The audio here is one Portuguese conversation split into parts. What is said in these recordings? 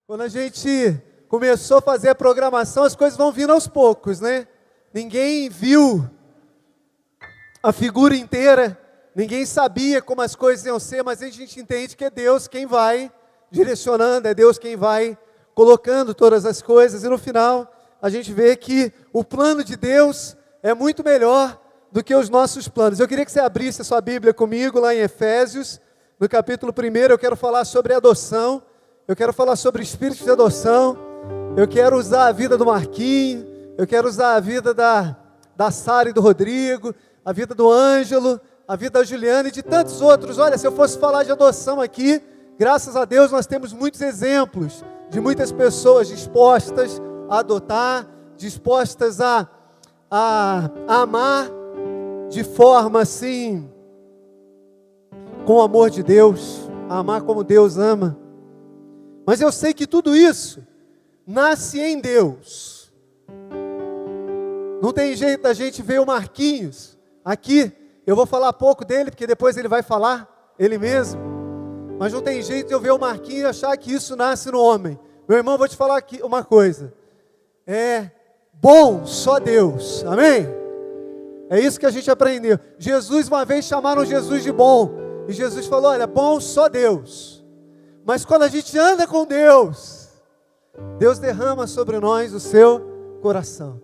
Quando a gente começou a fazer a programação, as coisas vão vindo aos poucos, né? Ninguém viu a figura inteira, ninguém sabia como as coisas iam ser, mas a gente entende que é Deus quem vai direcionando, é Deus quem vai colocando todas as coisas, e no final a gente vê que o plano de Deus é muito melhor do que os nossos planos. Eu queria que você abrisse a sua Bíblia comigo lá em Efésios, no capítulo 1, eu quero falar sobre adoção. Eu quero falar sobre espírito de adoção. Eu quero usar a vida do Marquinhos. Eu quero usar a vida da Sara e do Rodrigo, a vida do Ângelo, a vida da Juliana e de tantos outros. Olha, se eu fosse falar de adoção aqui, graças a Deus nós temos muitos exemplos de muitas pessoas dispostas a adotar, dispostas a amar de forma assim, com o amor de Deus, a amar como Deus ama. Mas eu sei que tudo isso nasce em Deus. Não tem jeito da gente ver o Marquinhos aqui. Eu vou falar pouco dele, porque depois ele vai falar, ele mesmo. Mas não tem jeito de eu ver o Marquinhos e achar que isso nasce no homem. Meu irmão, vou te falar aqui uma coisa. É bom só Deus, amém? É isso que a gente aprendeu. Jesus, uma vez chamaram Jesus de bom. E Jesus falou, olha, bom só Deus. Mas quando a gente anda com Deus, Deus derrama sobre nós o seu coração.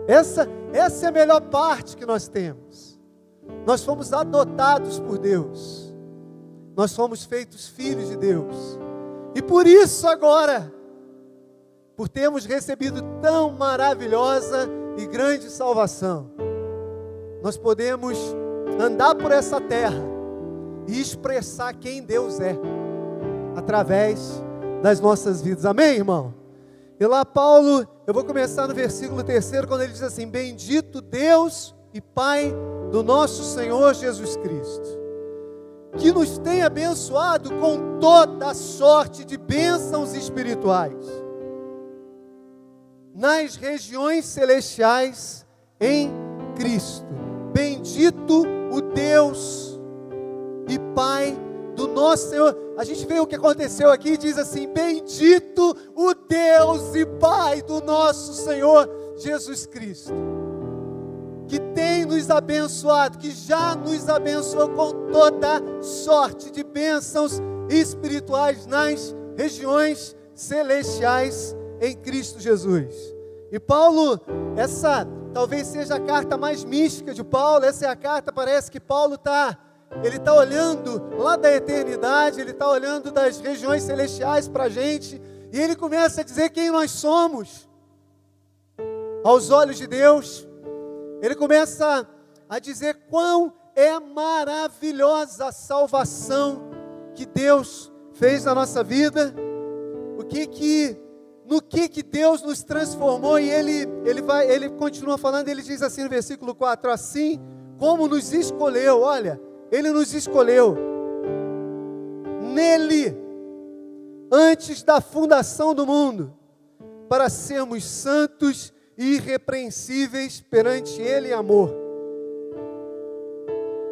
Essa é a melhor parte que nós temos. Nós fomos adotados por Deus. Nós fomos feitos filhos de Deus. E por isso agora, por termos recebido tão maravilhosa e grande salvação, nós podemos andar por essa terra e expressar quem Deus é, através das nossas vidas, amém, irmão? E lá Paulo, eu vou começar no versículo 3, quando ele diz assim, bendito Deus e Pai do nosso Senhor Jesus Cristo, que nos tem abençoado com toda sorte de bênçãos espirituais, nas regiões celestiais em Cristo. Bendito o Deus e Pai do nosso Senhor. A gente vê o que aconteceu aqui e diz assim, bendito o Deus e Pai do nosso Senhor Jesus Cristo, que tem nos abençoado, que já nos abençoou com toda sorte de bênçãos espirituais nas regiões celestiais em Cristo Jesus. E Paulo, essa talvez seja a carta mais mística de Paulo, essa é a carta, parece que Paulo ele está olhando lá da eternidade, ele está olhando das regiões celestiais para a gente, e ele começa a dizer quem nós somos, aos olhos de Deus. Ele começa a dizer quão é maravilhosa a salvação que Deus fez na nossa vida, no que Deus nos transformou, e ele continua falando, ele diz assim no versículo 4, assim como nos escolheu, olha, Ele nos escolheu nele, antes da fundação do mundo, para sermos santos e irrepreensíveis perante Ele em amor,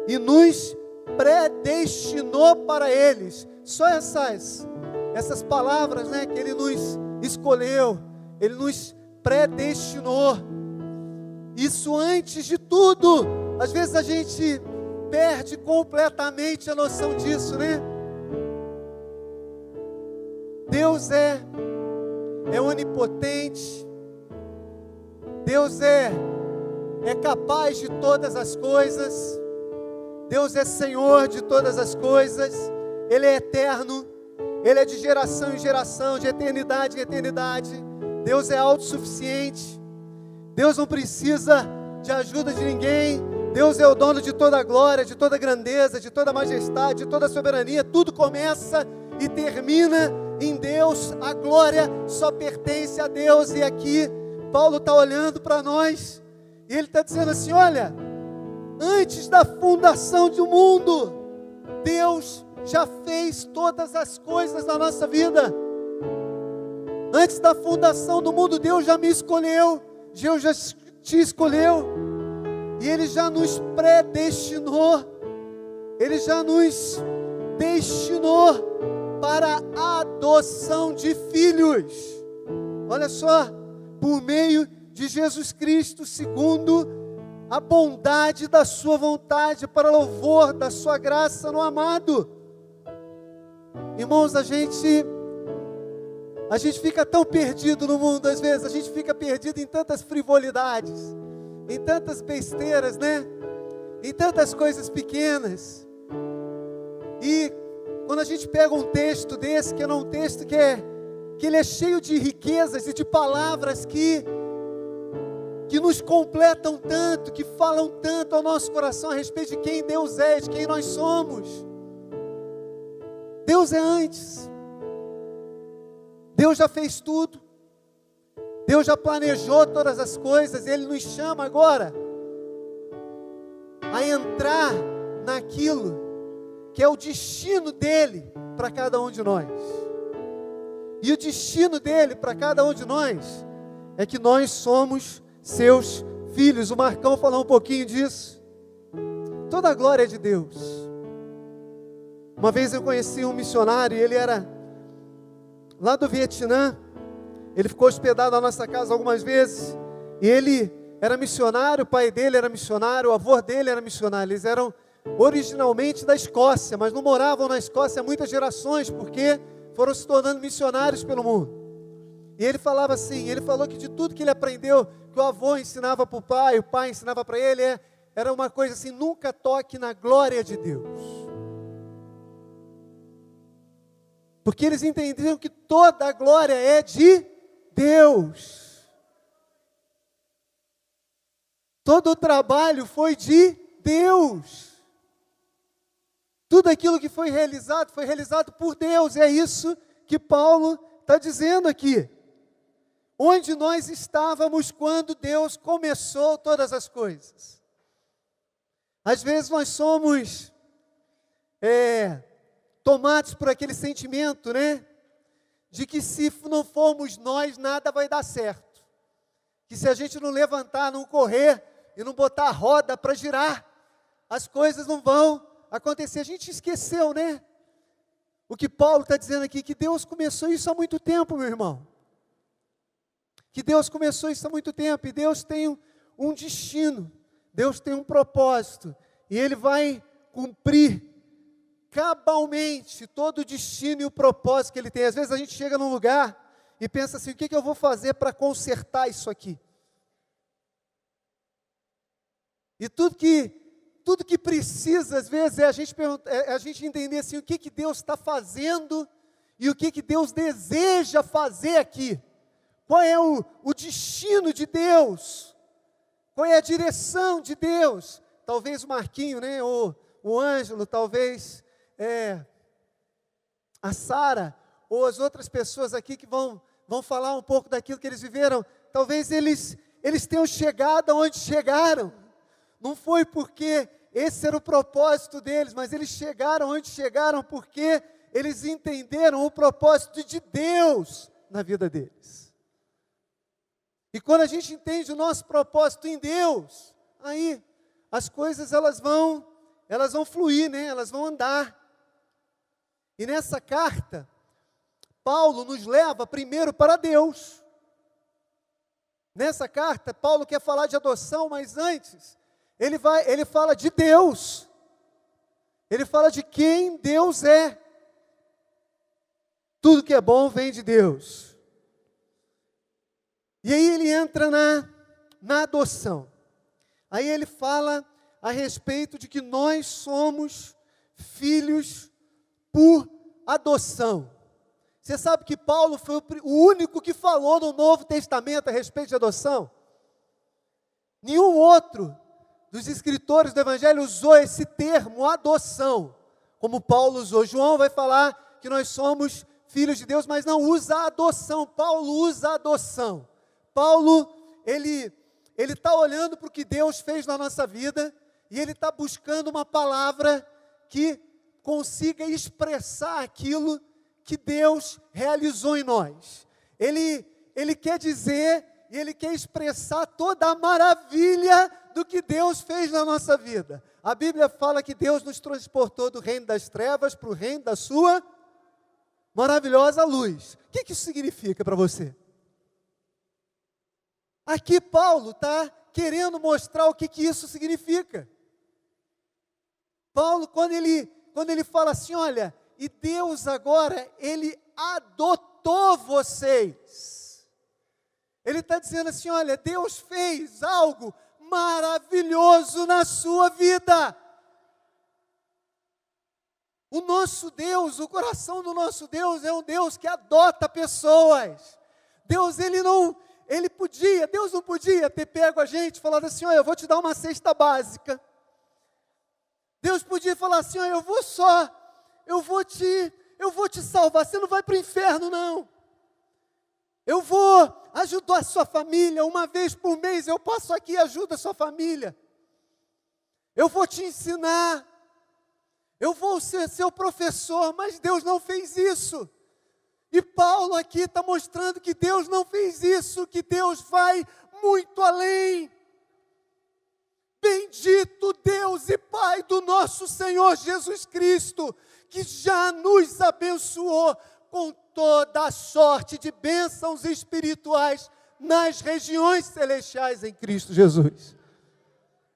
e nos predestinou para eles. Só essas palavras, né, que Ele nos escolheu, Ele nos predestinou, isso antes de tudo. Às vezes a gente perde completamente a noção disso, né? Deus é onipotente, Deus é capaz de todas as coisas, Deus é Senhor de todas as coisas, Ele é eterno, Ele é de geração em geração, de eternidade em eternidade. Deus é autossuficiente, Deus não precisa de ajuda de ninguém. Deus é o dono de toda a glória, de toda a grandeza, de toda a majestade, de toda a soberania. Tudo começa e termina em Deus. A glória só pertence a Deus. E aqui Paulo está olhando para nós e ele está dizendo assim, olha, antes da fundação do mundo, Deus já fez todas as coisas na nossa vida. Antes da fundação do mundo, Deus já me escolheu, Deus já te escolheu. E Ele já nos predestinou, Ele já nos destinou para a adoção de filhos. Olha só, por meio de Jesus Cristo, segundo a bondade da sua vontade, para louvor da sua graça no amado. Irmãos, a gente fica tão perdido no mundo, às vezes, a gente fica perdido em tantas frivolidades, em tantas besteiras, né? Em tantas coisas pequenas. E quando a gente pega um texto desse, que é um texto que ele é cheio de riquezas e de palavras que nos completam tanto, que falam tanto ao nosso coração a respeito de quem Deus é, de quem nós somos. Deus é antes. Deus já fez tudo. Deus já planejou todas as coisas. Ele nos chama agora a entrar naquilo que é o destino dele para cada um de nós. E o destino dele para cada um de nós é que nós somos seus filhos. O Marcão falou um pouquinho disso. Toda a glória é de Deus. Uma vez eu conheci um missionário, e ele era lá do Vietnã. Ele ficou hospedado na nossa casa algumas vezes, e ele era missionário, o pai dele era missionário, o avô dele era missionário. Eles eram originalmente da Escócia, mas não moravam na Escócia há muitas gerações, porque foram se tornando missionários pelo mundo. E ele falava assim, ele falou que de tudo que ele aprendeu, que o avô ensinava para o pai ensinava para ele, era uma coisa assim: nunca toque na glória de Deus. Porque eles entendiam que toda a glória é de Deus. Todo o trabalho foi de Deus. Tudo aquilo que foi realizado por Deus. E é isso que Paulo está dizendo aqui. Onde nós estávamos quando Deus começou todas as coisas. Às vezes nós somos tomados por aquele sentimento, né? De que se não formos nós, nada vai dar certo. Que se a gente não levantar, não correr e não botar a roda para girar, as coisas não vão acontecer. A gente esqueceu, né? O que Paulo está dizendo aqui, que Deus começou isso há muito tempo, meu irmão. Que Deus começou isso há muito tempo, e Deus tem um destino, Deus tem um propósito, e Ele vai cumprir cabalmente todo o destino e o propósito que Ele tem. Às vezes a gente chega num lugar e pensa assim: o que eu vou fazer para consertar isso aqui? E tudo que precisa, às vezes, é a gente entender assim, o que Deus está fazendo e o que Deus deseja fazer aqui. Qual é o destino de Deus? Qual é a direção de Deus? Talvez o Marquinho, né? Ou o Ângelo, talvez a Sara, ou as outras pessoas aqui que vão falar um pouco daquilo que eles viveram. Talvez eles tenham chegado aonde chegaram. Não foi porque esse era o propósito deles, mas eles chegaram onde chegaram porque eles entenderam o propósito de Deus na vida deles. E quando a gente entende o nosso propósito em Deus, aí as coisas elas vão fluir, né? Elas vão andar. E nessa carta, Paulo nos leva primeiro para Deus. Nessa carta, Paulo quer falar de adoção, mas antes, ele fala de Deus. Ele fala de quem Deus é. Tudo que é bom vem de Deus. E aí ele entra na adoção. Aí ele fala a respeito de que nós somos filhos por adoção. Você sabe que Paulo foi o único que falou no Novo Testamento a respeito de adoção? Nenhum outro dos escritores do Evangelho usou esse termo, adoção, como Paulo usou. João vai falar que nós somos filhos de Deus, mas não usa a adoção. Paulo usa a adoção. Paulo, ele está olhando para o que Deus fez na nossa vida, e ele está buscando uma palavra que consiga expressar aquilo que Deus realizou em nós. Ele quer dizer, e ele quer expressar toda a maravilha do que Deus fez na nossa vida. A Bíblia fala que Deus nos transportou do reino das trevas para o reino da sua maravilhosa luz. O que isso significa para você? Aqui Paulo está querendo mostrar o que isso significa. Paulo, quando ele fala assim, olha, e Deus agora, Ele adotou vocês. Ele está dizendo assim, olha, Deus fez algo maravilhoso na sua vida. O nosso Deus, o coração do nosso Deus é um Deus que adota pessoas. Deus, Deus não podia ter pego a gente e falado assim, olha, eu vou te dar uma cesta básica. Deus podia falar assim, olha, eu vou te salvar, você não vai para o inferno não. Eu vou ajudar a sua família, uma vez por mês eu passo aqui e ajudo a sua família. Eu vou te ensinar, eu vou ser seu professor, mas Deus não fez isso. E Paulo aqui está mostrando que Deus não fez isso, que Deus vai muito além. Bendito Deus e Pai do nosso Senhor Jesus Cristo, que já nos abençoou com toda a sorte de bênçãos espirituais nas regiões celestiais em Cristo Jesus.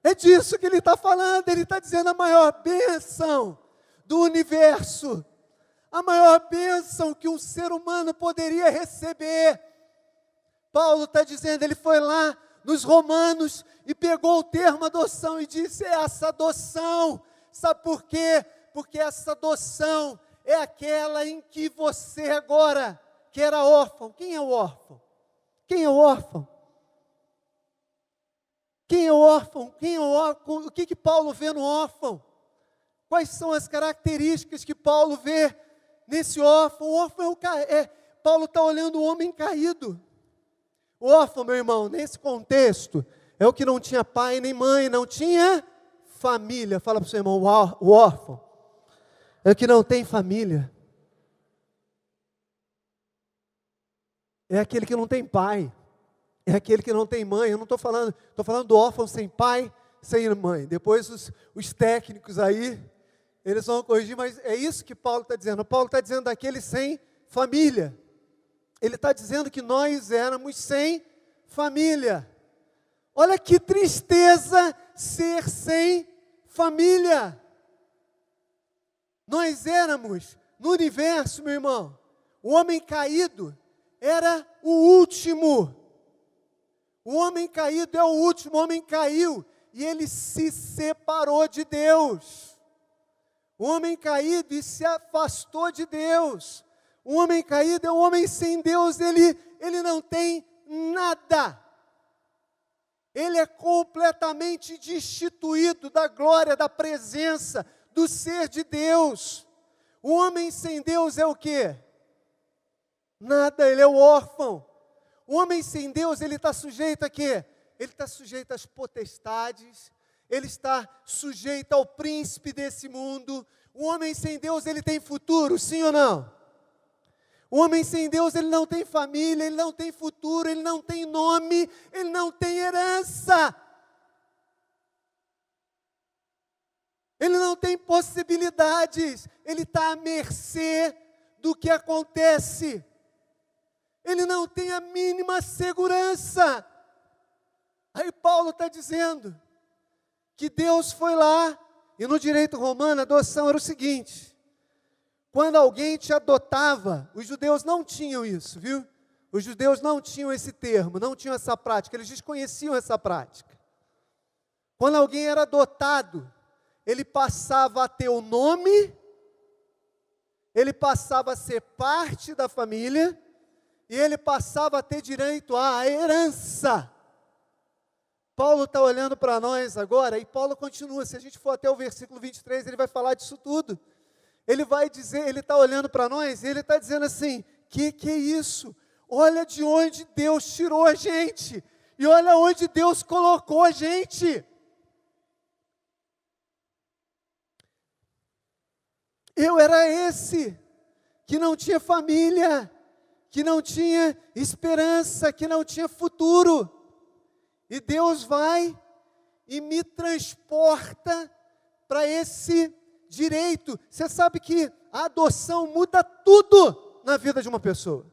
É disso que ele está falando, ele está dizendo a maior bênção do universo, a maior bênção que um ser humano poderia receber. Paulo está dizendo, ele foi lá nos Romanos e pegou o termo adoção e disse, é essa adoção. Sabe por quê? Porque essa adoção é aquela em que você agora, que era órfão. Quem é o órfão? Quem é o órfão? Quem é o órfão? Quem é o órfão? O que Paulo vê no órfão? Quais são as características que Paulo vê nesse órfão? O órfão Paulo está olhando o homem caído. O órfão, meu irmão, nesse contexto, é o que não tinha pai nem mãe, não tinha família. Fala para o seu irmão, o órfão é o que não tem família. É aquele que não tem pai. É aquele que não tem mãe. Eu não estou falando do órfão sem pai, sem mãe. Depois os técnicos aí, eles vão corrigir, mas é isso que Paulo está dizendo. Paulo está dizendo daquele sem família. Ele está dizendo que nós éramos sem família. Olha que tristeza ser sem família. Nós éramos, no universo, meu irmão, o homem caído era o último. O homem caído é o último, o homem caiu e ele se separou de Deus. O homem caído e se afastou de Deus. O homem caído é um homem sem Deus, ele não tem nada. Ele é completamente destituído da glória, da presença, do ser de Deus. O homem sem Deus é o quê? Nada, ele é o órfão. O homem sem Deus, ele está sujeito a quê? Ele está sujeito às potestades, ele está sujeito ao príncipe desse mundo. O homem sem Deus, ele tem futuro, sim ou não? O homem sem Deus, ele não tem família, ele não tem futuro, ele não tem nome, ele não tem herança. Ele não tem possibilidades, ele está à mercê do que acontece. Ele não tem a mínima segurança. Aí Paulo está dizendo que Deus foi lá, e no direito romano a adoção era o seguinte: quando alguém te adotava, os judeus não tinham isso, viu? Os judeus não tinham esse termo, não tinham essa prática, eles desconheciam essa prática. Quando alguém era adotado, ele passava a ter o nome, ele passava a ser parte da família, e ele passava a ter direito à herança. Paulo está olhando para nós agora, e Paulo continua, se a gente for até o versículo 23, ele vai falar disso tudo. Ele vai dizer, ele está olhando para nós, e ele está dizendo assim, que é isso? Olha de onde Deus tirou a gente, e olha onde Deus colocou a gente. Eu era esse, que não tinha família, que não tinha esperança, que não tinha futuro. E Deus vai e me transporta para esse direito. Você sabe que a adoção muda tudo. na vida de uma pessoa.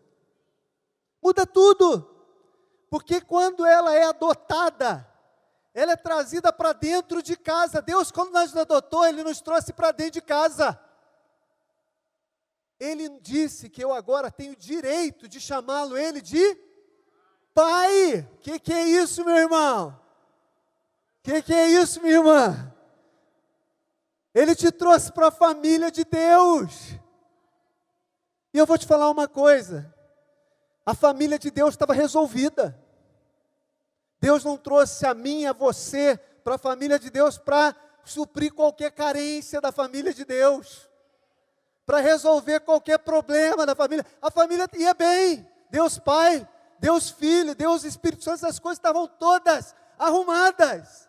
Muda tudo. Porque quando ela é adotada, ela é trazida para dentro de casa. Deus, quando nos adotou, Ele nos trouxe para dentro de casa. Ele disse que eu agora tenho direito de chamá-lo Ele de Pai. Que é isso, meu irmão? Que é isso, minha irmã? Ele te trouxe para a família de Deus. E eu vou te falar uma coisa. A família de Deus estava resolvida. Deus não trouxe a mim e a você para a família de Deus para suprir qualquer carência da família de Deus, para resolver qualquer problema da família. A família ia bem. Deus Pai, Deus Filho, Deus Espírito Santo, essas coisas estavam todas arrumadas.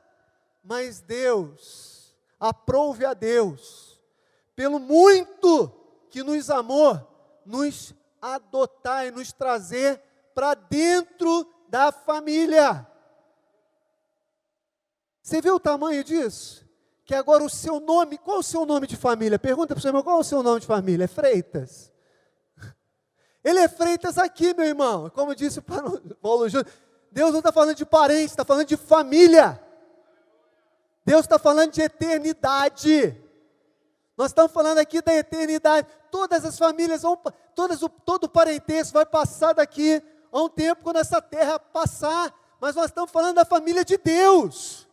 Mas Deus, aprove a Deus, pelo muito que nos amou, nos adotar e nos trazer para dentro da família. Você vê o tamanho disso? Que agora o seu nome, qual é o seu nome de família? Pergunta para o seu irmão, qual é o seu nome de família? É Freitas. Ele é Freitas aqui, meu irmão. Como disse o Paulo Júnior, Deus não está falando de parentes, está falando de família. Deus está falando de eternidade. Nós estamos falando aqui da eternidade. Todas as famílias, todo o parentesco vai passar daqui a um tempo quando essa terra passar. Mas nós estamos falando da família de Deus.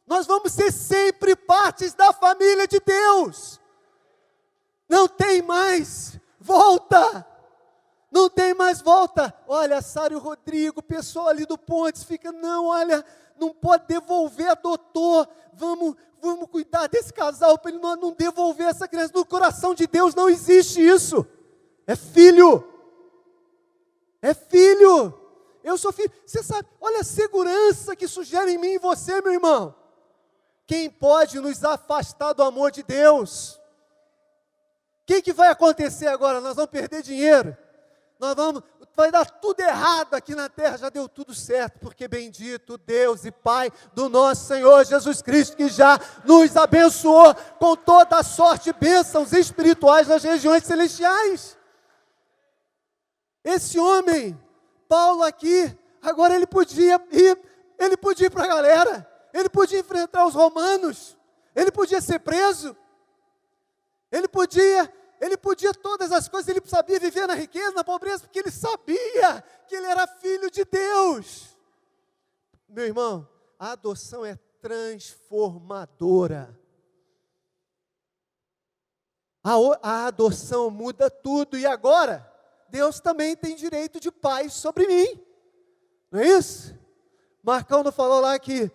Nós vamos ser sempre partes da família de Deus. Não tem mais volta. Não tem mais volta. Olha, a Sara e o Rodrigo, o pessoal ali do Pontes fica, não, olha, não pode devolver, adotou. Vamos cuidar desse casal para ele não devolver essa criança. No coração de Deus não existe isso. É filho. É filho. Eu sou filho. Você sabe, olha a segurança que isso gera em mim e você, meu irmão. Quem pode nos afastar do amor de Deus? O que vai acontecer agora? Nós vamos perder dinheiro. Vai dar tudo errado aqui na terra, já deu tudo certo, porque bendito Deus e Pai do nosso Senhor Jesus Cristo, que já nos abençoou com toda a sorte de bênçãos espirituais nas regiões celestiais. Esse homem, Paulo aqui, agora ele podia ir para a galera, ele podia enfrentar os romanos, ele podia ser preso, ele podia todas as coisas, ele sabia viver na riqueza, na pobreza, porque ele sabia que ele era filho de Deus. Meu irmão, a adoção é transformadora. A adoção muda tudo, e agora, Deus também tem direito de pai sobre mim. Não é isso? Marcão não falou lá que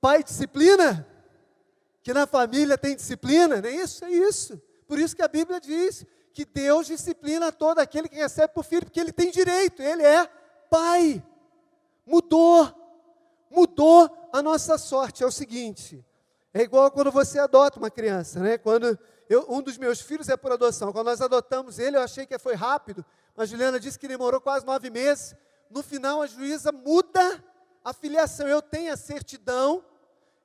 pai disciplina? Que na família tem disciplina? Não é isso? É isso. Por isso que a Bíblia diz que Deus disciplina todo aquele que recebe por filho, porque ele tem direito, ele é pai. Mudou a nossa sorte. É o seguinte, é igual quando você adota uma criança, né? Quando um dos meus filhos é por adoção, quando nós adotamos ele, eu achei que foi rápido, mas Juliana disse que demorou quase 9 meses. No final a juíza muda a filiação, eu tenho a certidão,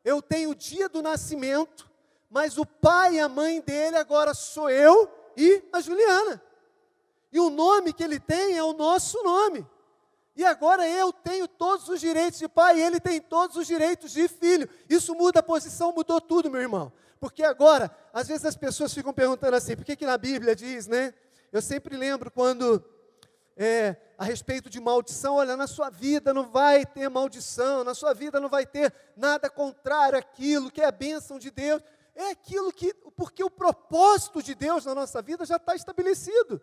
eu tenho o dia do nascimento, mas o pai e a mãe dele agora sou eu e a Juliana. E o nome que ele tem é o nosso nome. E agora eu tenho todos os direitos de pai e ele tem todos os direitos de filho. Isso muda a posição, mudou tudo, meu irmão. Porque agora, às vezes as pessoas ficam perguntando assim, por que na Bíblia diz, né? Eu sempre lembro quando, a respeito de maldição, olha, na sua vida não vai ter maldição, na sua vida não vai ter nada contrário àquilo que é a bênção de Deus. É aquilo porque o propósito de Deus na nossa vida já está estabelecido.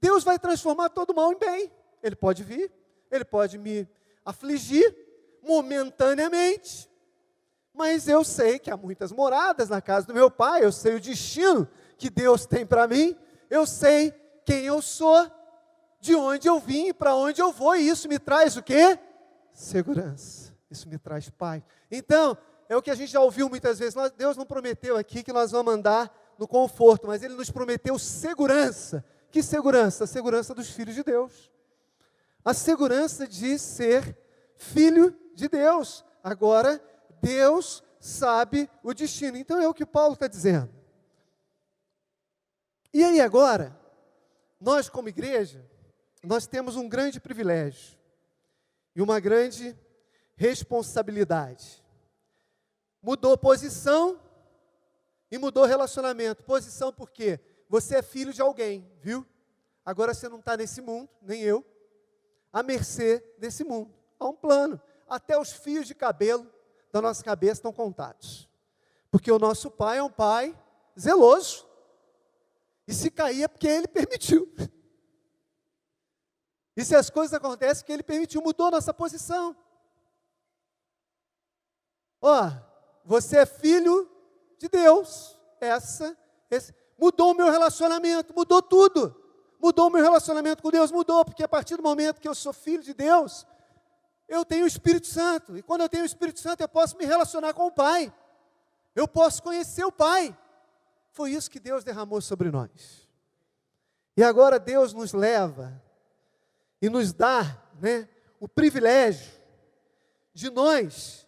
Deus vai transformar todo mal em bem. Ele pode vir, ele pode me afligir momentaneamente, mas eu sei que há muitas moradas na casa do meu pai, eu sei o destino que Deus tem para mim, eu sei quem eu sou, de onde eu vim, para onde eu vou, e isso me traz o quê? Segurança, isso me traz paz. Então, é o que a gente já ouviu muitas vezes, Deus não prometeu aqui que nós vamos andar no conforto, mas Ele nos prometeu segurança. Que segurança? A segurança dos filhos de Deus. A segurança de ser filho de Deus. Agora, Deus sabe o destino. Então é o que Paulo está dizendo. E aí agora, nós como igreja, nós temos um grande privilégio e uma grande responsabilidade. Mudou posição e mudou relacionamento. Posição por quê? Você é filho de alguém, viu? Agora você não está nesse mundo, nem eu, à mercê desse mundo. Há um plano. Até os fios de cabelo da nossa cabeça estão contados. Porque o nosso pai é um pai zeloso. E se cair é porque ele permitiu. E se as coisas acontecem, porque ele permitiu, mudou nossa posição. Ó, você é filho de Deus. Mudou o meu relacionamento, mudou tudo. Mudou o meu relacionamento com Deus, mudou, porque a partir do momento que eu sou filho de Deus, eu tenho o Espírito Santo. E quando eu tenho o Espírito Santo, eu posso me relacionar com o Pai. Eu posso conhecer o Pai. Foi isso que Deus derramou sobre nós. E agora Deus nos leva e nos dá, o privilégio de nós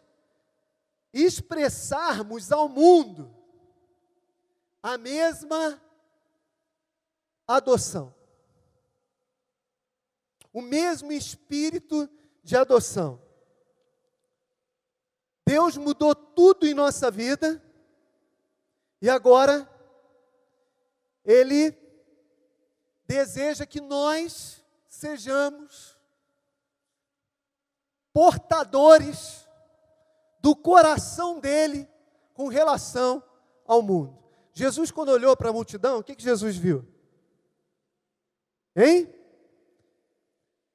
expressarmos ao mundo a mesma adoção. O mesmo espírito de adoção. Deus mudou tudo em nossa vida e agora Ele deseja que nós sejamos portadores do coração dEle com relação ao mundo. Jesus, quando olhou para a multidão, o que Jesus viu? Hein?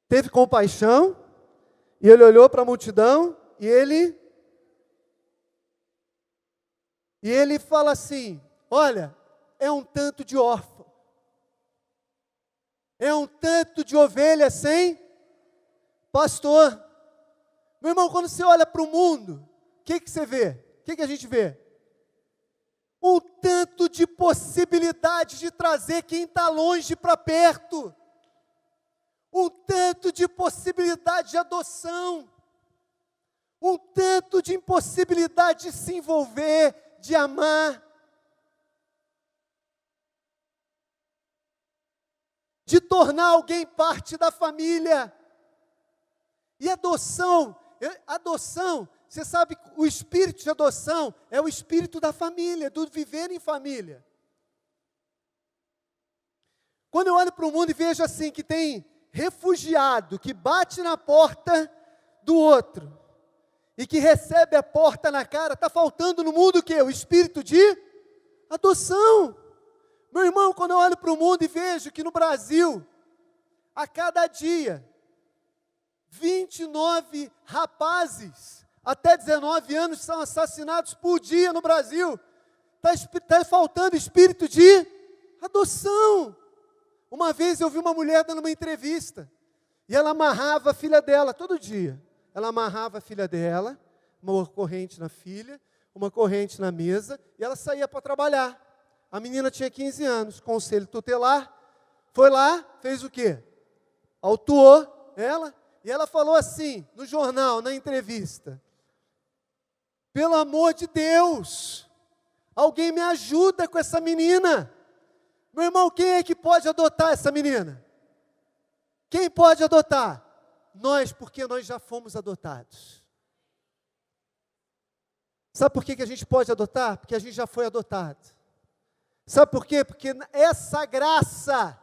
Teve compaixão, e Ele olhou para a multidão, e Ele fala assim, olha, é um tanto de órfão, é um tanto de ovelha sem pastor. Meu irmão, quando você olha para o mundo, o que você vê? O que a gente vê? Um tanto de possibilidade de trazer quem está longe para perto. Um tanto de possibilidade de adoção. Um tanto de impossibilidade de se envolver, de amar. De tornar alguém parte da família. E adoção, você sabe, o espírito de adoção é o espírito da família, do viver em família. Quando eu olho para o mundo e vejo assim, que tem refugiado, que bate na porta do outro, e que recebe a porta na cara, está faltando no mundo o quê? O espírito de adoção. Meu irmão, quando eu olho para o mundo e vejo que no Brasil, a cada dia, 29 rapazes até 19 anos são assassinados por dia no Brasil. Está faltando espírito de adoção. Uma vez eu vi uma mulher dando uma entrevista, e ela amarrava a filha dela todo dia. Ela amarrava a filha dela, uma corrente na filha, uma corrente na mesa, e ela saía para trabalhar. A menina tinha 15 anos, conselho tutelar, foi lá, fez o quê? Autuou ela, e ela falou assim, no jornal, na entrevista, pelo amor de Deus, alguém me ajuda com essa menina. Meu irmão, quem é que pode adotar essa menina? Quem pode adotar? Nós, porque nós já fomos adotados. Sabe por que a gente pode adotar? Porque a gente já foi adotado. Sabe por quê? Porque essa graça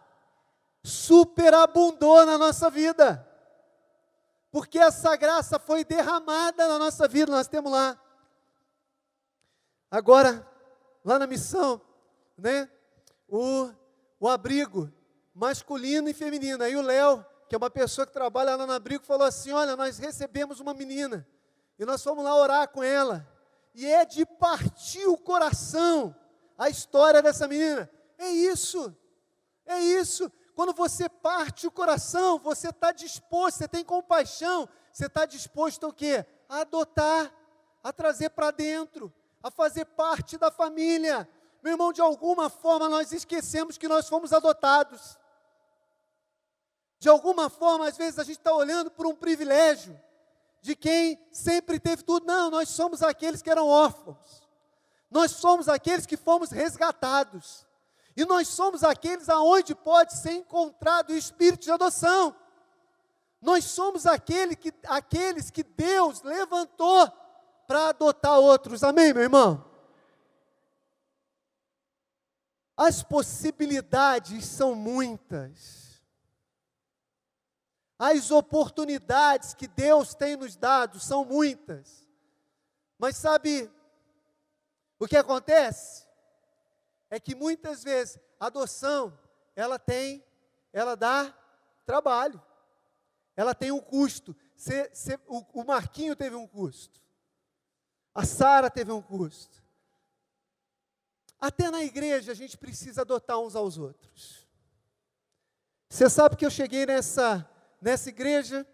superabundou na nossa vida. Porque essa graça foi derramada na nossa vida, nós temos lá. Agora, lá na missão, o abrigo masculino e feminino. Aí o Léo, que é uma pessoa que trabalha lá no abrigo, falou assim, olha, nós recebemos uma menina, e nós fomos lá orar com ela, e é de partir o coração a história dessa menina. É isso. Quando você parte o coração, você está disposto, você tem compaixão, você está disposto a quê? A adotar, a trazer para dentro, a fazer parte da família. Meu irmão, de alguma forma nós esquecemos que nós fomos adotados. De alguma forma, às vezes a gente está olhando por um privilégio de quem sempre teve tudo. Não, nós somos aqueles que eram órfãos. Nós somos aqueles que fomos resgatados. E nós somos aqueles aonde pode ser encontrado o espírito de adoção. Nós somos aqueles que Deus levantou para adotar outros. Amém, meu irmão? As possibilidades são muitas. As oportunidades que Deus tem nos dado são muitas. Mas sabe o que acontece? É que muitas vezes a adoção, ela dá trabalho. Ela tem um custo. O Marquinho teve um custo. A Sara teve um custo. Até na igreja a gente precisa adotar uns aos outros. Você sabe que eu cheguei nessa igreja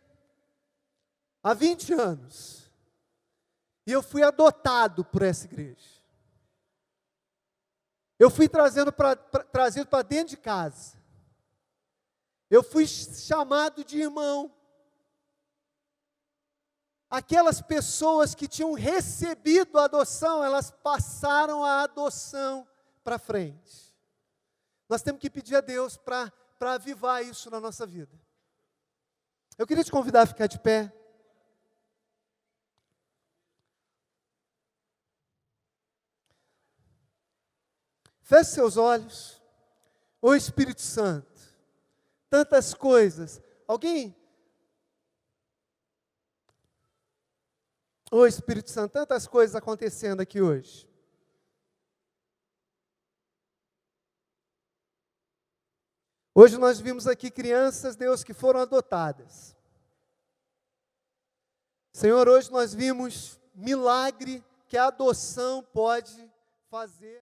há 20 anos. E eu fui adotado por essa igreja. Eu fui trazido para dentro de casa. Eu fui chamado de irmão. Aquelas pessoas que tinham recebido a adoção, elas passaram a adoção para frente. Nós temos que pedir a Deus para avivar isso na nossa vida. Eu queria te convidar a ficar de pé. Feche seus olhos. Ô Espírito Santo, tantas coisas. Ô Espírito Santo, tantas coisas acontecendo aqui hoje. Hoje nós vimos aqui crianças, Deus, que foram adotadas. Senhor, hoje nós vimos milagre que a adoção pode fazer.